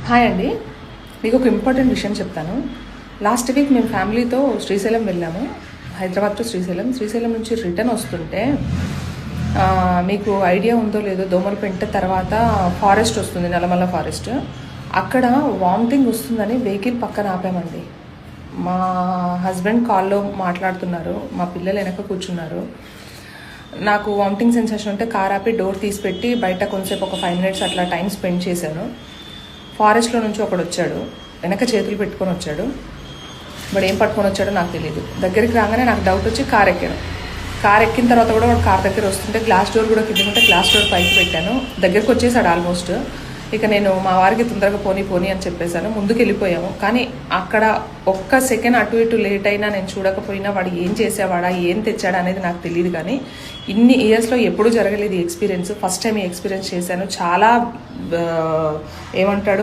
Hi అండి, మీకు ఒక ఇంపార్టెంట్ విషయం చెప్తాను. లాస్ట్ వీక్ మేము ఫ్యామిలీతో శ్రీశైలం వెళ్ళాము. హైదరాబాద్ టు శ్రీశైలం నుంచి రిటర్న్ వస్తుంటే మీకు ఐడియా ఉందో లేదో, దోమలపెంట తర్వాత ఫారెస్ట్ వస్తుంది, నల్లమల్ల ఫారెస్ట్. అక్కడ వామిటింగ్ వస్తుందని వెహికల్ పక్కన ఆపామండి. మా హస్బెండ్ కాల్లో మాట్లాడుతున్నారు, మా పిల్లలు వెనక కూర్చున్నారు. నాకు వామిటింగ్ సెన్సేషన్ ఉంటే కార్ ఆపి డోర్ తీసి పెట్టి బయట కొంతసేపు ఒక 5 minutes అట్లా టైం స్పెండ్ చేశాను. ఫారెస్ట్లో నుంచి ఒకడు వచ్చాడు, వెనక చేతులు పెట్టుకొని వచ్చాడు. వాడు ఏం పట్టుకొని వచ్చాడో నాకు తెలియదు. దగ్గరికి రాగానే నాకు డౌట్ వచ్చి కార్ ఎక్కాను. కార్ ఎక్కిన తర్వాత కూడా వాడు కార్ దగ్గర వస్తుంటే గ్లాస్ డోర్ కూడా కింద ఉంటే గ్లాస్ డోర్ పైకి పెట్టాను. దగ్గరికి వచ్చేసాడు ఆల్మోస్ట్. ఇక నేను మా వారికి తొందరగా పోనీ అని చెప్పేశాను. ముందుకు వెళ్ళిపోయాము. కానీ అక్కడ ఒక్క సెకండ్ అటు ఇటు లేట్ అయినా, నేను చూడకపోయినా వాడు ఏం చేసేవాడా, ఏం తెచ్చాడా అనేది నాకు తెలియదు. కానీ ఇన్ని ఇయర్స్లో ఎప్పుడూ జరగలేదు ఈ ఎక్స్పీరియన్స్. ఫస్ట్ టైం ఈ ఎక్స్పీరియన్స్ చేశాను. చాలా ఏమంటాడు